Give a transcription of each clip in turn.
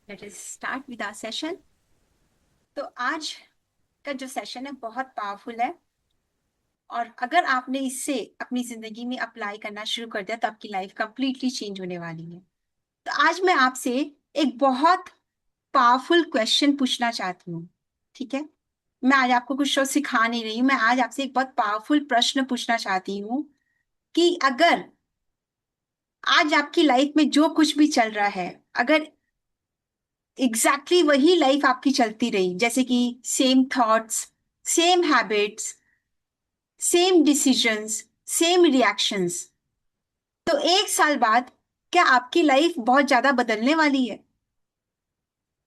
Late us start with our session. तो आज का जो सेशन है बहुत पावरफुल है, और अगर आपने इससे अपनी जिंदगी में अप्लाई करना शुरू कर दिया तो आपकी लाइफ कंप्लीटली चेंज होने वाली है। तो आज मैं आपसे एक बहुत पावरफुल क्वेश्चन पूछना चाहती हूँ। ठीक है, मैं आज आपको कुछ तो सिखा नहीं रही हूँ, मैं आज आपसे एक बहुत पावरफुल प्रश्न पूछना चाहती हूँ कि अगर आज आपकी लाइफ में जो कुछ भी चल रहा है, अगर एग्जैक्टली वही लाइफ आपकी चलती रही, जैसे कि same thoughts, same habits, same decisions, same reactions, तो एक साल बाद क्या आपकी लाइफ बहुत ज्यादा बदलने वाली है?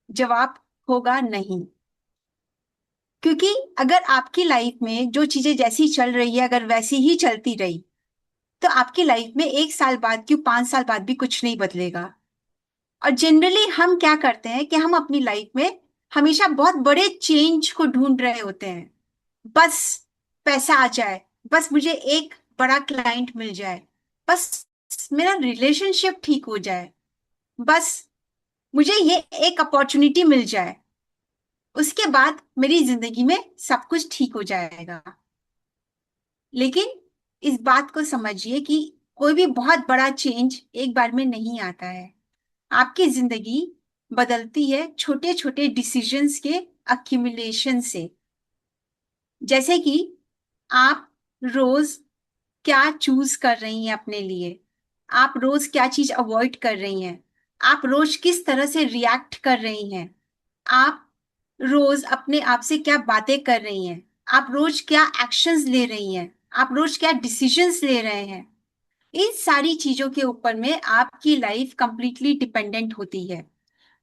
जवाब होगा नहीं। क्योंकि अगर आपकी लाइफ में जो चीजें जैसी चल रही है अगर वैसी ही चलती रही, तो आपकी लाइफ में एक साल बाद क्यों 5 साल बाद भी कुछ नहीं बदलेगा। और जनरली हम क्या करते हैं कि हम अपनी लाइफ में हमेशा बहुत बड़े चेंज को ढूंढ रहे होते हैं। बस पैसा आ जाए, बस मुझे एक बड़ा क्लाइंट मिल जाए, बस मेरा रिलेशनशिप ठीक हो जाए, बस मुझे ये एक अपॉर्चुनिटी मिल जाए, उसके बाद मेरी जिंदगी में सब कुछ ठीक हो जाएगा। लेकिन इस बात को समझिए कि कोई भी बहुत बड़ा चेंज एक बार में नहीं आता है। आपकी जिंदगी बदलती है छोटे छोटे डिसीजंस के अक्यूमुलेशन से। जैसे कि आप रोज क्या चूज कर रही हैं अपने लिए, आप रोज क्या चीज अवॉइड कर रही हैं, आप रोज किस तरह से रिएक्ट कर रही हैं, आप रोज अपने आप से क्या बातें कर रही हैं, आप रोज क्या एक्शंस ले रही हैं, आप रोज क्या डिसीजंस ले रहे हैं, इन सारी चीजों के ऊपर में आपकी लाइफ कंप्लीटली डिपेंडेंट होती है।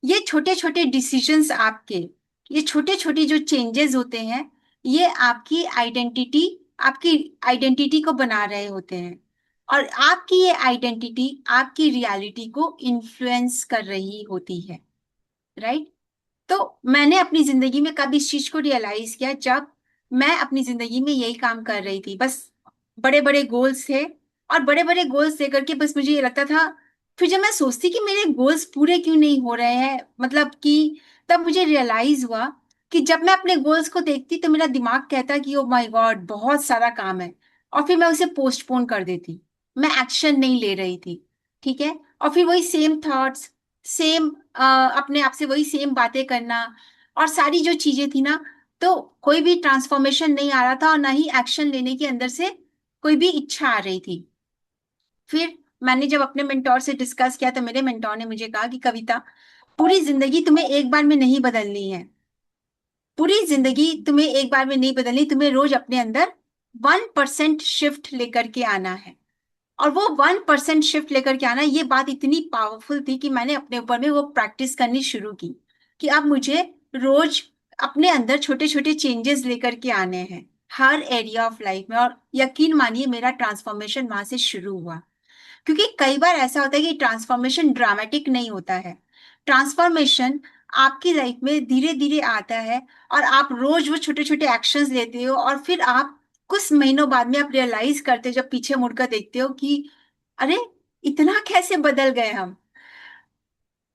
ये छोटे छोटे डिसीजंस आपके, ये छोटे छोटे जो चेंजेस होते हैं, ये आपकी आइडेंटिटी को बना रहे होते हैं। और आपकी ये आइडेंटिटी आपकी रियलिटी को इन्फ्लुएंस कर रही होती है। राइट? तो मैंने अपनी जिंदगी में कब इस चीज को रियलाइज किया, जब मैं अपनी जिंदगी में यही काम कर रही थी। बस बड़े बड़े गोल्स थे, और बड़े बड़े गोल्स लेकर के बस मुझे ये लगता था। फिर जब मैं सोचती कि मेरे गोल्स पूरे क्यों नहीं हो रहे हैं, मतलब कि तब मुझे रियलाइज हुआ कि जब मैं अपने गोल्स को देखती तो मेरा दिमाग कहता कि ओ माय गॉड बहुत सारा काम है, और फिर मैं उसे पोस्टपोन कर देती, मैं एक्शन नहीं ले रही थी। ठीक है, और फिर वही सेम थॉट्स, सेम अपने आप से वही सेम बातें करना, और सारी जो चीजें थी ना, तो कोई भी ट्रांसफॉर्मेशन नहीं आ रहा था और ना ही एक्शन लेने के अंदर से कोई भी इच्छा आ रही थी। फिर मैंने जब अपने मेंटोर से डिस्कस किया तो मेरे मेंटोर ने मुझे कहा कि कविता, पूरी जिंदगी तुम्हें एक बार में नहीं बदलनी है, पूरी जिंदगी तुम्हें एक बार में नहीं बदलनी, तुम्हें रोज अपने अंदर 1% शिफ्ट लेकर के आना है। और वो 1% शिफ्ट लेकर के आना, ये बात इतनी पावरफुल थी कि मैंने अपने ऊपर में वो प्रैक्टिस करनी शुरू की कि अब मुझे रोज अपने अंदर छोटे छोटे चेंजेस लेकर के आने हैं हर एरिया ऑफ लाइफ में। और यकीन मानिए मेरा ट्रांसफॉर्मेशन वहां से शुरू हुआ। क्योंकि कई बार ऐसा होता है कि ट्रांसफॉर्मेशन ड्रामेटिक नहीं होता है। ट्रांसफॉर्मेशन आपकी लाइफ में धीरे धीरे आता है, और आप रोज वो छोटे छोटे एक्शंस लेते हो, और फिर आप कुछ महीनों बाद में आप रियलाइज करते हो, जब पीछे मुड़कर देखते हो कि अरे इतना कैसे बदल गए हम।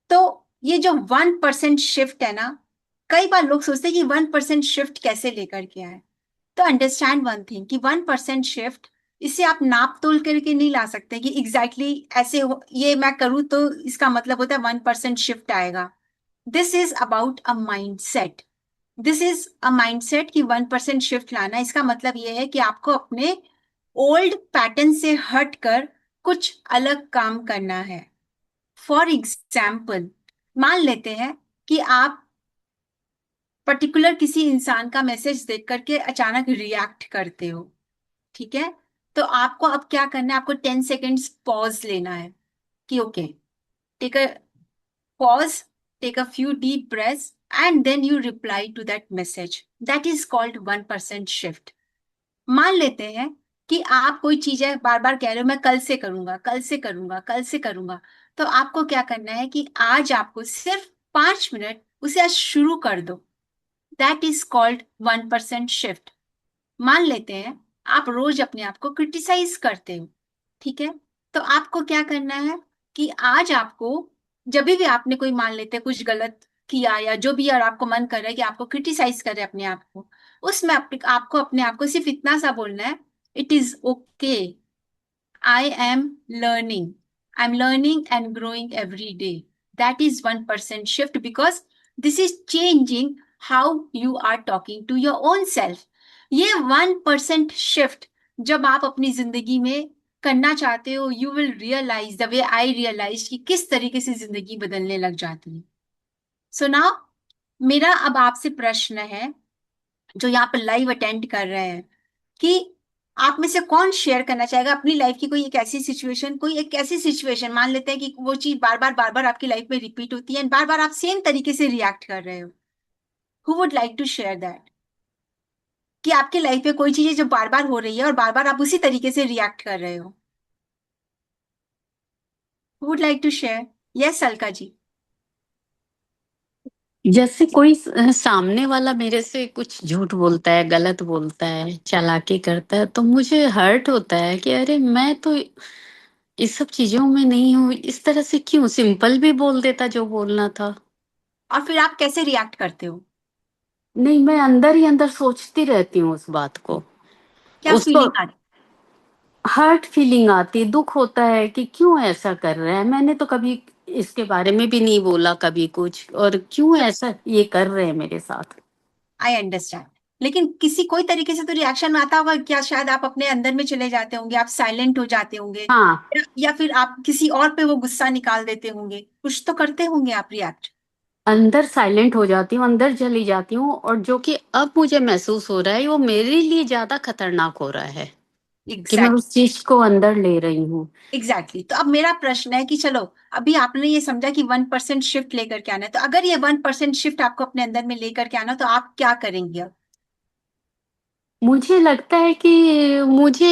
तो ये जो 1% शिफ्ट है ना, कई बार लोग सोचते हैं कि 1% शिफ्ट कैसे लेकर के आए। तो अंडरस्टैंड वन थिंग कि 1% शिफ्ट, इसे आप नाप तोल करके नहीं ला सकते कि एग्जैक्टली ऐसे ये मैं करूँ तो इसका मतलब होता है 1% शिफ्ट आएगा। This is about a mind set. This is a mind set कि 1% शिफ्ट लाना, इसका मतलब ये है कि आपको अपने ओल्ड पैटर्न से हट कर कुछ अलग काम करना है। फॉर एग्जाम्पल, मान लेते हैं कि आप पर्टिकुलर किसी इंसान का मैसेज देख करके अचानक रिएक्ट करते हो। ठीक है, तो आपको अब क्या करना है, आपको 10 सेकेंड्स पॉज लेना है कि okay, take a pause, take a few deep breaths, and then you reply to that message. That is called 1% shift. मान लेते हैं कि आप कोई चीज है बार बार कह रहे हो मैं कल से करूंगा, कल से करूंगा, कल से करूंगा, तो आपको क्या करना है कि आज आपको सिर्फ 5 मिनट उसे आज शुरू कर दो। That is called 1% shift. मान लेते हैं आप रोज अपने आप को क्रिटिसाइज करते हो। ठीक है, तो आपको क्या करना है कि आज आपको जब भी आपने कोई मान लेते हैं कुछ गलत किया या जो भी, और आपको मन कर रहा है कि आपको क्रिटिसाइज करे अपने आप को, उसमें आपको अपने आप को सिर्फ इतना सा बोलना है, it is okay, I am learning. I'm learning and growing every day. That is 1% shift, because this is changing how you are talking to your own self. ये 1% shift जब आप अपनी जिंदगी में करना चाहते हो, you will realize the way I realized कि किस तरीके से जिंदगी बदलने लग जाती है. So now मेरा अब आपसे प्रश्न है, जो यहाँ पर लाइव अटेंड कर रहे हैं, कि आप में से कौन शेयर करना चाहेगा अपनी लाइफ की कोई एक ऐसी सिचुएशन, कोई एक ऐसी सिचुएशन, मान लेते हैं कि वो चीज बार बार आपकी लाइफ में रिपीट होती है, बार बार आप सेम तरीके से रिएक्ट कर रहे हो. Who would like to share that? कि आपकी लाइफ में कोई चीज है जो बार बार हो रही है और बार बार आप उसी तरीके से रिएक्ट कर रहे हो. Who would like to share? Yes, Alka ji. जैसे कोई सामने वाला मेरे से कुछ झूठ बोलता है, गलत बोलता है, चालाकी करता है, तो मुझे हर्ट होता है कि अरे मैं तो इस सब चीजों में नहीं हूँ, इस तरह से क्यों सिंपल भी बोल देता जो बोलना था। और फिर आप कैसे रिएक्ट करते हो? नहीं, मैं अंदर ही अंदर सोचती रहती हूँ उस बात को। क्या उसको फीलिंग आती? हर्ट फीलिंग आती, दुख होता है कि क्यों ऐसा कर रहा है, मैंने तो कभी इसके बारे में भी नहीं बोला कभी कुछ, और क्यों ऐसा ये कर रहे हैं मेरे साथ। I understand. लेकिन किसी कोई तरीके से तो रिएक्शन आता होगा क्या? शायद आप अपने अंदर में चले जाते होंगे, आप साइलेंट हो जाते होंगे, हाँ, या फिर आप किसी और पे वो गुस्सा निकाल देते होंगे, कुछ तो करते होंगे आप रिएक्ट. अंदर साइलेंट हो जाती हूँ, अंदर चली जाती हूँ, और जो कि अब मुझे महसूस हो रहा है वो मेरे लिए ज्यादा खतरनाक हो रहा है कि मैं एग्जैक्ट उस चीज को अंदर ले रही हूँ। एग्जैक्टली. तो अब मेरा प्रश्न है कि चलो, अभी आपने ये समझा कि 1% शिफ्ट लेकर के आना है, तो अगर ये 1% शिफ्ट आपको अपने अंदर में लेकर के आना, तो आप क्या करेंगे अब? मुझे लगता है कि मुझे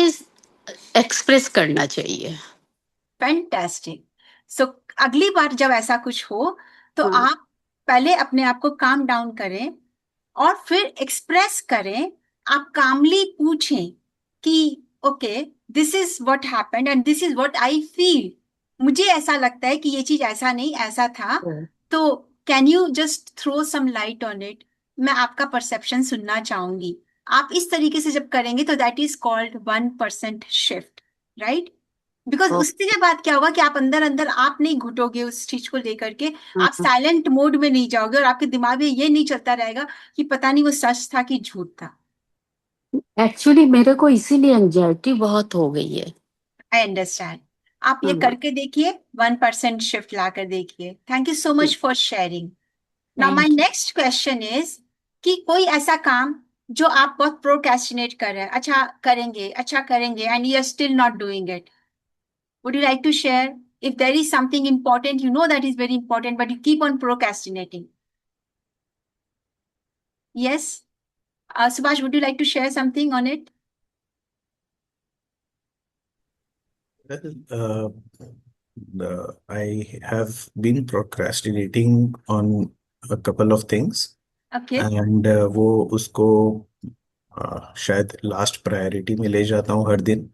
एक्सप्रेस करना चाहिए। फैंटास्टिक. सो अगली बार जब ऐसा कुछ हो, तो हाँ, आप पहले अपने आप को काम डाउन करें और फिर एक्सप्रेस करें. आप कामली पूछें कि okay, this is what happened and this is what I feel. मुझे ऐसा लगता है कि ये चीज ऐसा नहीं ऐसा था, तो can you just throw some light on it? मैं आपका परसेप्शन सुनना चाहूंगी. आप इस तरीके से जब करेंगे तो that is called 1% shift, right? Because तो उसके बाद क्या होगा कि आप अंदर अंदर आप नहीं घुटोगे उस चीज को लेकर के, आप हाँ, साइलेंट मोड में नहीं जाओगे और आपके दिमाग में ये नहीं चलता रहेगा कि पता नहीं वो सच था कि झूठ था. एक्चुअली मेरे को इसीलिए एंजाइटी बहुत हो गई है। I understand. आप ये हाँ, करके देखिए, 1% शिफ्ट ला कर देखिए. Thank you so much for sharing. Now my thank you. Next question is कि कोई ऐसा काम जो आप बहुत प्रोक्रेस्टिनेट कर रहे हैं, अच्छा करेंगे and you are still not doing it. Would you like to share if there is something important, you know that is very important, but you keep on procrastinating? Yes. Subhash, would you like to share something on it? Well, I have been procrastinating on a couple of things, Okay. and वो उसको शायद last priority में ले जाता हूँ हर दिन,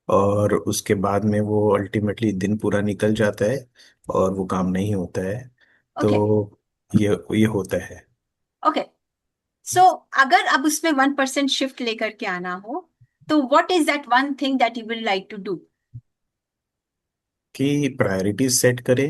और उसके बाद में वो अल्टीमेटली दिन पूरा निकल जाता है और वो काम नहीं होता है. Okay. तो ये होता है. Okay. So अगर अब उसमें 1% शिफ्ट लेकर के आना हो, तो what is that one thing that you will like to do? कि प्रायोरिटीज सेट करें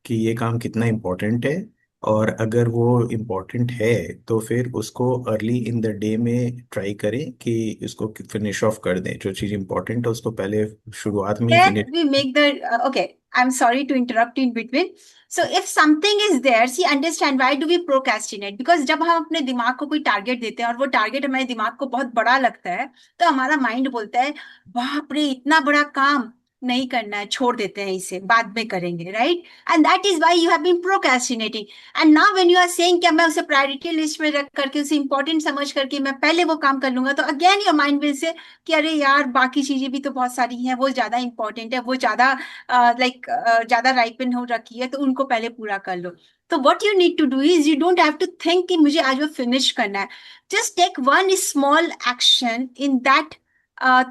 कि ये काम कितना इम्पोर्टेंट है, और अगर वो इम्पोर्टेंट है तो फिर उसको अर्ली इन द डे में ट्राई करें कि इसको फिनिश ऑफ कर दें. जो चीज़ इम्पोर्टेंट है उसको पहले शुरुआत में ही Let finish. we make the okay. I'm sorry to interrupt in between. So if something is there, see, understand why do we procrastinate? Because जब हम अपने दिमाग को कोई टारगेट देते हैं और वो टारगेट हमारे दिमाग को बहुत बड़ा लगता है, तो हमारा माइंड बोलता है बाप रे, इतना बड़ा काम नहीं करना है, छोड़ देते हैं इसे, बाद में करेंगे, right? And that is why you have been procrastinating. And now when you are saying कि मैं उसे प्रायोरिटी लिस्ट में रख करके उसे इंपॉर्टेंट समझ करके मैं पहले वो काम कर लूंगा, तो again your mind will say कि अरे यार, बाकी चीजें भी तो बहुत सारी हैं, वो ज्यादा इंपॉर्टेंट है, वो ज्यादा लाइक ज्यादा राइपन हो रखी है, तो उनको पहले पूरा कर लो. तो what you need to do is, you don't have to think कि मुझे आज वो फिनिश करना है. Just take one small action in that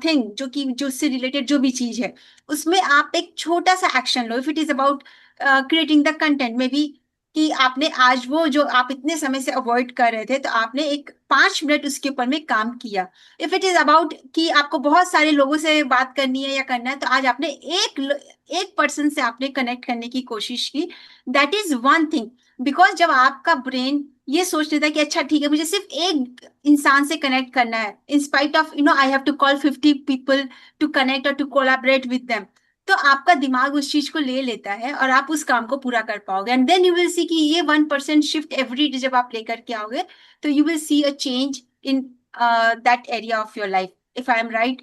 thing, जो कि जो उससे रिलेटेड जो भी चीज है, उसमें आप एक छोटा सा action low. If it is about creating the content में भी, कि आपने आज वो जो आप इतने समय से अवॉइड कर रहे थे, तो आपने एक 5 मिनट उसके ऊपर में काम किया। इफ इट इज अबाउट कि आपको बहुत सारे लोगों से बात करनी है या करना है, तो आज आपने एक पर्सन से आपने कनेक्ट करने की कोशिश की। That is one thing. Because जब आपका ब्रेन ये सोच लेता है कि अच्छा ठीक है, मुझे सिर्फ एक इंसान से कनेक्ट करना है, in spite of I have to call 50 people to connect और टू कोलैबोरेट विद देम, तो आपका दिमाग उस चीज को ले लेता है और आप उस काम को पूरा कर पाओगे। And then you will see कि ये 1% शिफ्ट एवरी डे जब आप लेकर के आओगे, तो you will C a change in that area of your life. If I am right,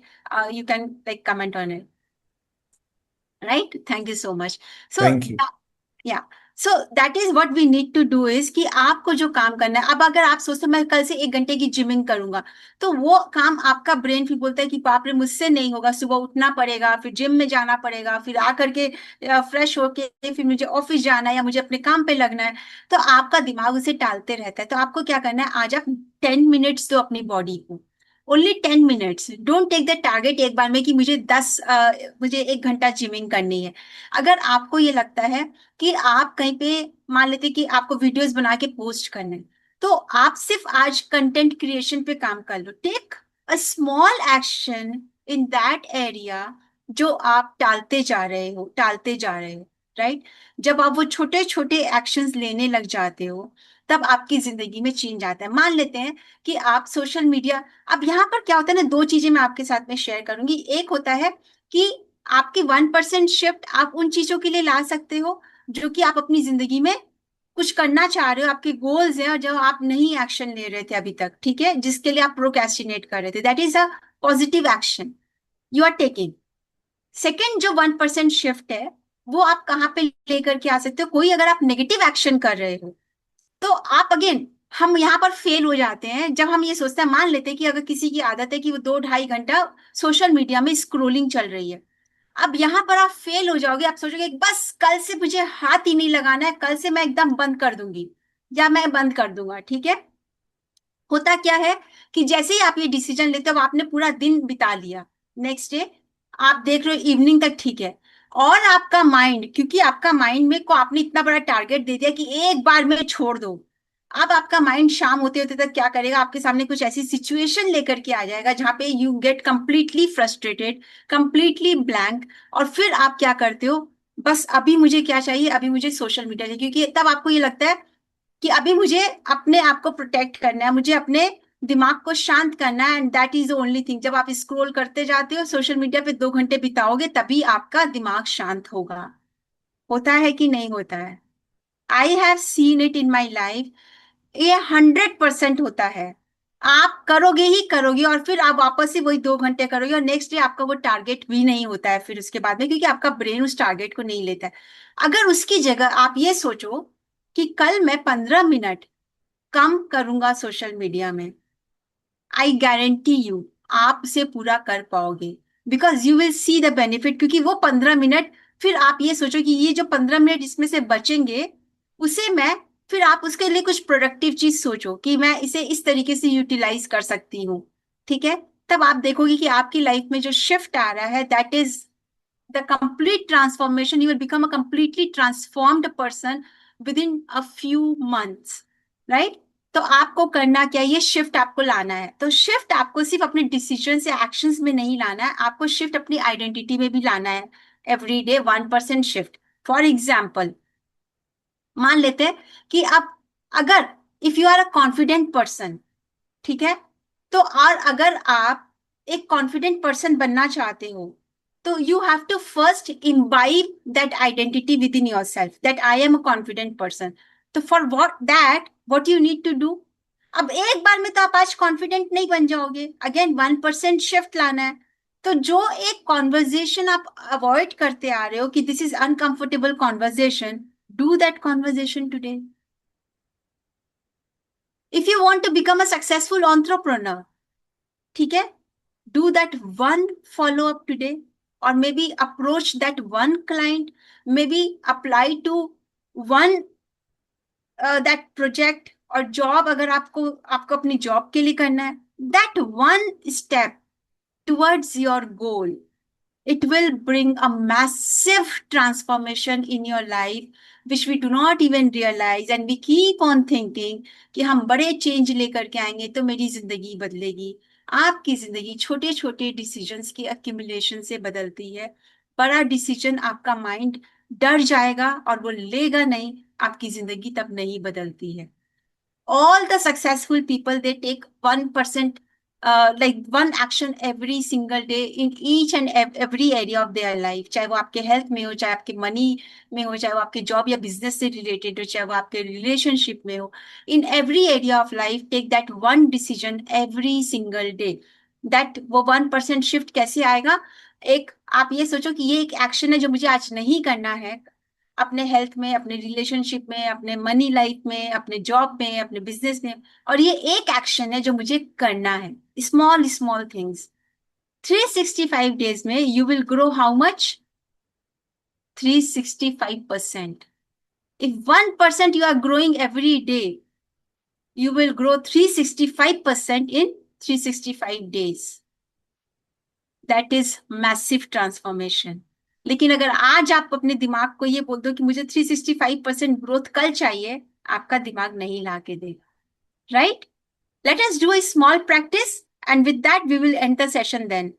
you can like comment on it, right? Thank you so much. So thank you. yeah, so that is what we need to do is कि आपको जो काम करना है, अब अगर आप सोचते मैं कल से 1 घंटे की जिमिंग करूंगा, तो वो काम आपका ब्रेन फिर बोलता है कि बाप रे मुझसे नहीं होगा, सुबह उठना पड़ेगा, फिर जिम में जाना पड़ेगा, फिर आकर के फ्रेश होके फिर मुझे ऑफिस जाना है या मुझे अपने काम पे लगना है। तो आपका दिमाग उसे टालते रहता है। तो आपको क्या करना है, आज आप 10 मिनट्स दो अपनी बॉडी को, only 10 minutes. Don't take the target एक बार में कि मुझे 1 घंटा जिमिंग करनी है। अगर आपको ये लगता है कि आप कहीं पे, मान लेते कि आपको वीडियोस बना के पोस्ट करने हैं, तो आप सिर्फ आज कंटेंट क्रिएशन पे काम कर लो। Take a small action in that area जो आप टालते जा रहे हो, राइट? जब आप वो छोटे छोटे एक्शंस लेने लग जाते हो, तब आपकी जिंदगी में चेंज आता है। मान लेते हैं कि आप सोशल मीडिया, अब यहाँ पर क्या होता है ना, दो चीजें मैं आपके साथ में शेयर करूंगी। एक होता है कि आपकी 1% शिफ्ट आप उन चीजों के लिए ला सकते हो जो कि आप अपनी जिंदगी में कुछ करना चाह रहे हो, आपके गोल्स हैं, और जो आप नहीं एक्शन ले रहे थे अभी तक, ठीक है, जिसके लिए आप प्रोक्रेस्टिनेट कर रहे थे, that is a positive action you are taking. Second जो 1% शिफ्ट है, वो आप कहाँ पे लेकर के आ सकते हो? कोई अगर आप नेगेटिव एक्शन कर रहे हो, तो आप अगेन, हम यहाँ पर फेल हो जाते हैं जब हम ये सोचते हैं, मान लेते हैं कि अगर किसी की आदत है कि वो 2-2.5 घंटा सोशल मीडिया में स्क्रोलिंग चल रही है, अब यहाँ पर आप फेल हो जाओगे। आप सोचोगे बस कल से मुझे हाथ ही नहीं लगाना है, कल से मैं एकदम बंद कर दूंगी या मैं बंद कर दूंगा, ठीक है। होता क्या है कि जैसे ही आप ये डिसीजन लेते हो, आपने पूरा दिन बिता लिया, नेक्स्ट डे आप देख रहे हो इवनिंग तक ठीक है, और आपका माइंड, क्योंकि आपका माइंड में को आपने इतना बड़ा टारगेट दे दिया कि एक बार में छोड़ दो, अब आपका माइंड शाम होते होते तक क्या करेगा, आपके सामने कुछ ऐसी सिचुएशन लेकर के आ जाएगा जहां पे you get completely frustrated, completely blank, और फिर आप क्या करते हो, बस अभी मुझे क्या चाहिए, अभी मुझे सोशल मीडिया चाहिए, क्योंकि तब आपको ये लगता है कि अभी मुझे अपने आप को प्रोटेक्ट करना है, मुझे अपने दिमाग को शांत करना है, and that is the only thing. जब आप स्क्रॉल करते जाते हो सोशल मीडिया पे 2 घंटे बिताओगे, तभी आपका दिमाग शांत होगा। होता है कि नहीं होता है? I have seen it in my life. ये 100% होता है। आप करोगे ही करोगे, और फिर आप वापस से वही 2 घंटे करोगे, और नेक्स्ट डे आपका वो टारगेट भी नहीं होता है फिर उसके बाद में, क्योंकि आपका ब्रेन उस टारगेट को नहीं लेता है। अगर उसकी जगह आप ये सोचो कि कल मैं 15 मिनट कम करूंगा सोशल मीडिया में, आई गारंटी यू आप उसे पूरा कर पाओगे, because you will see the benefit. क्योंकि वो 15 मिनट, फिर आप ये सोचो कि ये जो 15 मिनट इसमें से बचेंगे, उसे मैं, फिर आप उसके लिए कुछ प्रोडक्टिव चीज सोचो कि मैं इसे इस तरीके से यूटिलाइज कर सकती हूँ, ठीक है। तब आप देखोगे कि आपकी लाइफ में जो शिफ्ट आ रहा है, that is the complete transformation. You will become a completely transformed person within a few months, right? तो आपको करना क्या है, ये शिफ्ट आपको लाना है। तो शिफ्ट आपको सिर्फ अपने डिसीजन या एक्शंस में नहीं लाना है, आपको शिफ्ट अपनी आइडेंटिटी में भी लाना है। Every day 1% shift. For example, मान लेते हैं कि आप, अगर if you are a confident person, ठीक है, तो और अगर आप एक कॉन्फिडेंट पर्सन बनना चाहते हो, तो you have to first imbibe that identity within yourself, that I am a confident person. तो for what you need to do, अब एक बार में तो आप आज कॉन्फिडेंट नहीं बन जाओगे, अगेन 1% शिफ्ट लाना है। तो जो एक कॉन्वर्जेशन आप अवॉइड करते आ रहे हो कि this is uncomfortable conversation, do that conversation today. If you want to become a successful entrepreneur, ठीक है, do that one follow up today, or maybe approach that one client, maybe apply to one that project और job, अगर आपको आपको अपनी job के लिए करना है, that one step towards your goal, It will bring a massive transformation in your life, which we do not even realize, and we keep on thinking कि हम बड़े चेंज लेकर के आएंगे तो मेरी जिंदगी बदलेगी. आपकी जिंदगी छोटे छोटे डिसीजंस की accumulation से बदलती है. बड़ा डिसीजन आपका माइंड डर जाएगा और वो लेगा नहीं, आपकी जिंदगी तब नहीं बदलती है. All the successful people, they take 1%, like one action every single day in each and every area of their life. चाहे वो आपके हेल्थ में हो, चाहे आपके मनी में हो, चाहे वो आपके जॉब या बिजनेस से रिलेटेड हो, चाहे वो आपके रिलेशनशिप में हो. In every area of life take that one decision every single day. That वो 1% शिफ्ट कैसे आएगा? एक आप ये सोचो कि ये एक एक्शन है जो मुझे आज नहीं करना है, अपने हेल्थ में, अपने रिलेशनशिप में, अपने मनी लाइफ में, अपने जॉब में, अपने बिजनेस में, और ये एक एक्शन है जो मुझे करना है. Small small things. 365 डेज में you will grow how much? 365%. If 1% you are growing every day, you will grow 365% in 365 days. That is massive transformation. लेकिन अगर आज आप अपने दिमाग को ये बोल दो कि मुझे 365% ग्रोथ कल चाहिए, आपका दिमाग नहीं ला के देगा. Right? Let us do a small practice and with that we will end the session then.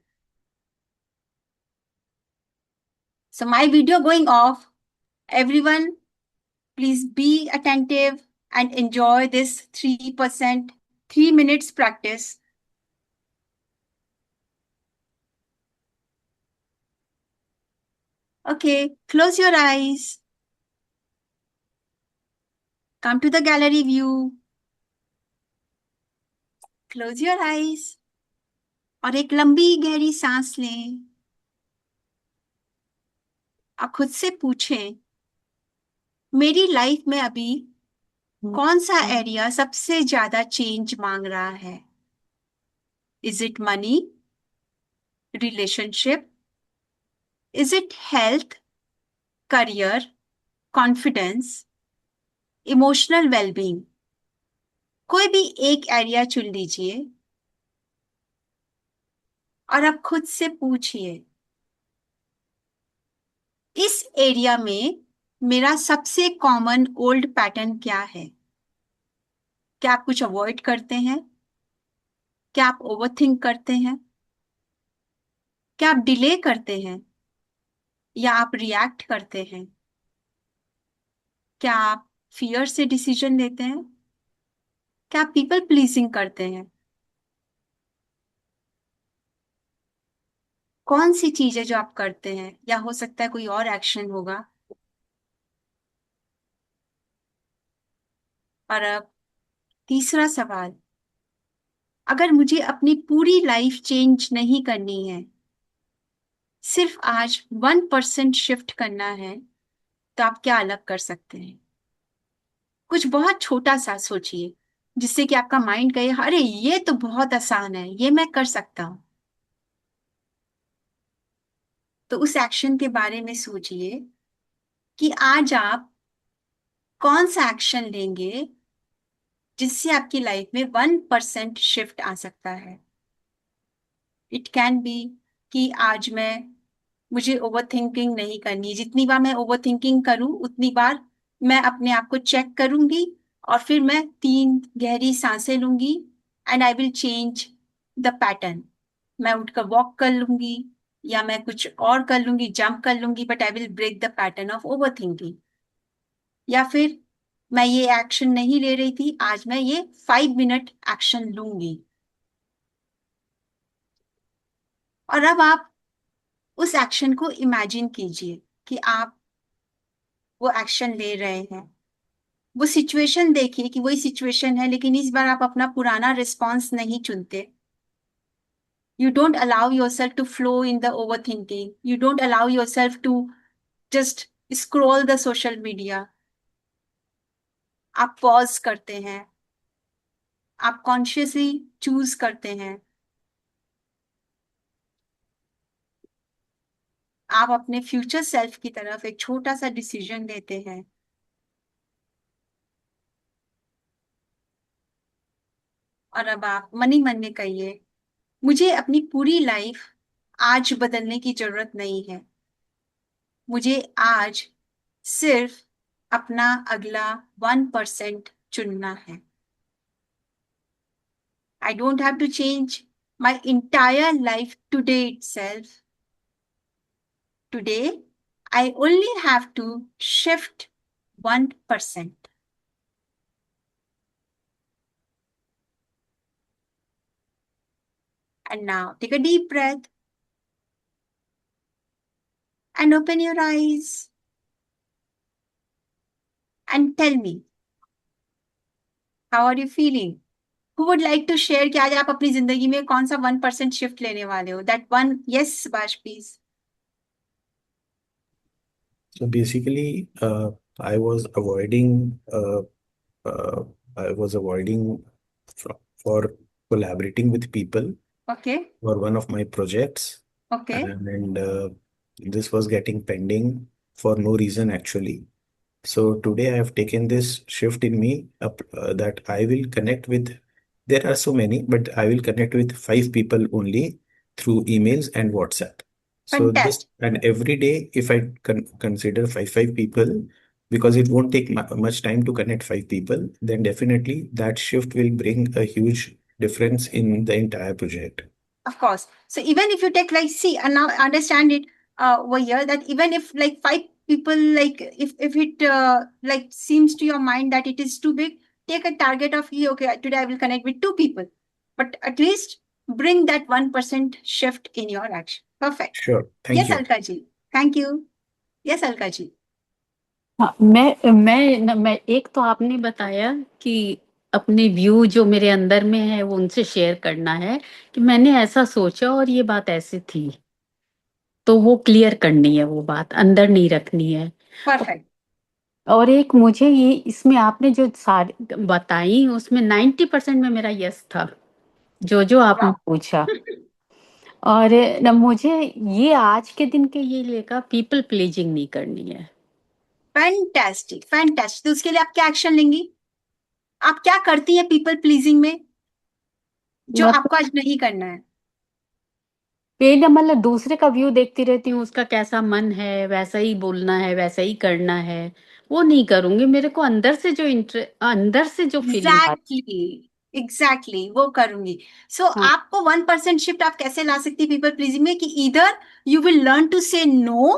So my video going off. Everyone, please be attentive and enjoy this 3%, 3 minutes practice. Okay, close your eyes. Come to the gallery view. Close your eyes. और एक लंबी गहरी सांस लें. आप खुद से पूछें, मेरी लाइफ में अभी कौन सा एरिया सबसे ज्यादा चेंज मांग रहा है? Is it money? Relationship? Is it health? Career? Confidence? Emotional wellbeing? कोई भी एक एरिया चुन लीजिए और आप खुद से पूछिए, इस एरिया में मेरा सबसे कॉमन ओल्ड पैटर्न क्या है? क्या आप कुछ अवॉइड करते हैं? क्या आप ओवरथिंक करते हैं? क्या आप डिले करते हैं या आप रिएक्ट करते हैं? क्या आप फियर से डिसीजन लेते हैं? क्या आप पीपल प्लीजिंग करते हैं? कौन सी चीज है जो आप करते हैं, या हो सकता है कोई और एक्शन होगा? और अब तीसरा सवाल, अगर मुझे अपनी पूरी लाइफ चेंज नहीं करनी है, सिर्फ आज 1% शिफ्ट करना है, तो आप क्या अलग कर सकते हैं? कुछ बहुत छोटा सा सोचिए जिससे कि आपका माइंड कहे, अरे ये तो बहुत आसान है, ये मैं कर सकता हूं. तो उस एक्शन के बारे में सोचिए कि आज आप कौन सा एक्शन लेंगे जिससे आपकी लाइफ में 1% शिफ्ट आ सकता है. इट कैन बी कि आज मुझे ओवर थिंकिंग नहीं करनी. जितनी बार मैं ओवर थिंकिंग करूं उतनी बार मैं अपने आप को चेक करूंगी और फिर मैं 3 गहरी सांसें लूंगी and I will change the pattern. मैं उठकर वॉक कर लूंगी या मैं कुछ और कर लूंगी, जंप कर लूंगी, but I will break the pattern of overthinking. या फिर मैं ये एक्शन नहीं ले रही थी, आज मैं ये 5 मिनट एक्शन लूंगी. और अब आप उस एक्शन को इमेजिन कीजिए कि आप वो एक्शन ले रहे हैं. वो सिचुएशन देखिए कि वही सिचुएशन है, लेकिन इस बार आप अपना पुराना रिस्पॉन्स नहीं चुनते. You don't allow yourself to flow in the overthinking. You don't allow yourself to just scroll the social media. आप पॉज करते हैं, आप कॉन्शियसली चूज करते हैं, आप अपने फ्यूचर सेल्फ की तरफ एक छोटा सा डिसीजन लेते हैं. और अब आप मन ही मन में कहिए, मुझे अपनी पूरी लाइफ आज बदलने की जरूरत नहीं है। मुझे आज सिर्फ अपना अगला 1% चुनना है। I don't have to change my entire life today itself. Today, I only have to shift 1%. And now take a deep breath and open your eyes and tell me, how are you feeling? Who would like to share कि आज आप अपनी जिंदगी में कौन सा 1% shift लेने वाले हो? That one, yes, Subash, please. So basically, I was avoiding uh, I was avoiding for collaborating with people Okay, for one of my projects, okay, and this was getting pending for no reason actually. So today I have taken this shift in me up, that I will connect with. There are so many, but I will connect with 5 people only through emails and WhatsApp. So this fantastic. and every day, if I consider five people, because it won't take much time to connect 5 people, then definitely that shift will bring a huge difference in the entire project. Of course. So even if you take like, see, and now understand it over here that even if like 5 people, like if it like seems to your mind that it is too big, take a target of, okay, today I will connect with 2 people, but at least bring that 1% shift in your action. Perfect. Sure. Thank Yes, you. Alka ji. Thank you. Yes, Alka ji. हाँ, मैं एक तो आपने बताया कि अपने view जो मेरे अंदर में है वो उनसे शेयर करना है, कि मैंने ऐसा सोचा और ये बात ऐसी थी, तो वो क्लियर करनी है, वो बात अंदर नहीं रखनी है। Perfect. और एक मुझे ये इसमें आपने जो सारी बताई उसमें 90% में मेरा यस था, जो आपने Wow. पूछा। और न मुझे ये आज के दिन के ये लेकर पीपल प्लीजिंग नहीं करनी है। Fantastic, fantastic. तो उसके लिए आप क्या एक्शन लेंगी? आप क्या करती हैं पीपल प्लीजिंग में जो मतलब आपको आज नहीं करना है? मतलब दूसरे का व्यू देखती रहती हूँ, उसका कैसा मन है वैसा ही बोलना है, वैसा ही करना है, वो नहीं करूंगी। मेरे को अंदर से जो फीलिंग आ एग्जैक्टली, एग्जैक्टली वो करूंगी। सो हाँ, आपको 1% शिफ्ट आप कैसे ला सकती पीपल प्लीजिंग में कि इधर you will learn to say no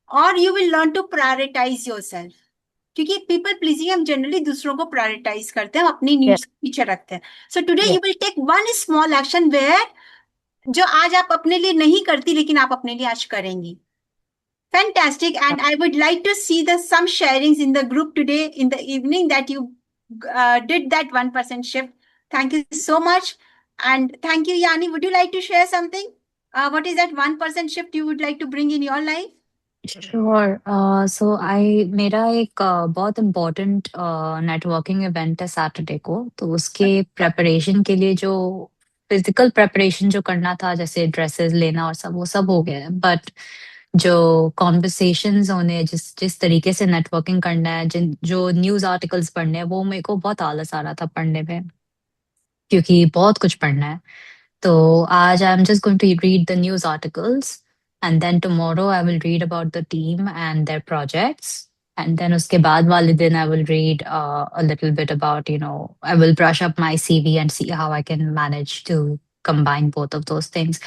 और you will learn to prioritise yourself. क्योंकि पीपल प्लीजिंग हम जनरली दूसरों को प्रायोरिटाइज करते हैं, अपनी yes, नीड्स को पीछे रखते हैं। So today yes, you will take one small action where जो आज आप अपने लिए नहीं करती लेकिन आप अपने लिए आज करेंगी। Fantastic. And I would like to see the some sharings in the group today in the evening that you did that 1% shift. Thank you so much. And thank you, Yani. Would you like to share something? What is that 1% shift you would like to bring in your life? Sure. So I मेरा एक बहुत important networking event है Saturday को, तो उसके preparation के लिए जो फिजिकल प्रेपरेशन जो करना था, जैसे ड्रेसेस लेना और सब, वो सब हो गया है। बट जो कॉन्वर्सेशंस होने हैं, जिस जिस तरीके से नेटवर्किंग करना है, जिन जो न्यूज़ आर्टिकल्स पढ़ने हैं, वो मेरे को बहुत आलस आ रहा था पढ़ने में, क्योंकि बहुत कुछ पढ़ना है। So I'm just going to read the news articles, and then tomorrow I will read about the team and their projects. And then uske baad wale din I will read a little bit about, I will brush up my CV and see how I can manage to combine both of those things.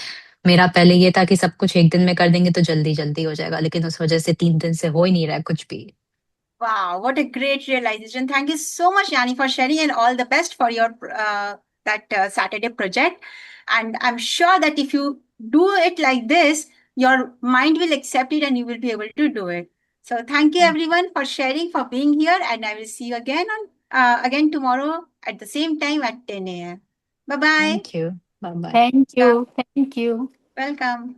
मेरा पहले ये था कि सब कुछ एक दिन में कर देंगे तो जल्दी जल्दी हो जाएगा, लेकिन उस वजह से 3 दिन से हो ही नहीं रहा है कुछ भी। Wow, what a great realization. Thank you so much, Yani, for sharing, and all the best for your that Saturday project. And I'm sure that if you do it like this, your mind will accept it and you will be able to do it. So thank you everyone for sharing, for being here, and I will see you again on again tomorrow at the same time at 10 a.m. Bye bye. Thank you. Bye bye. Thank you, thank you. Welcome.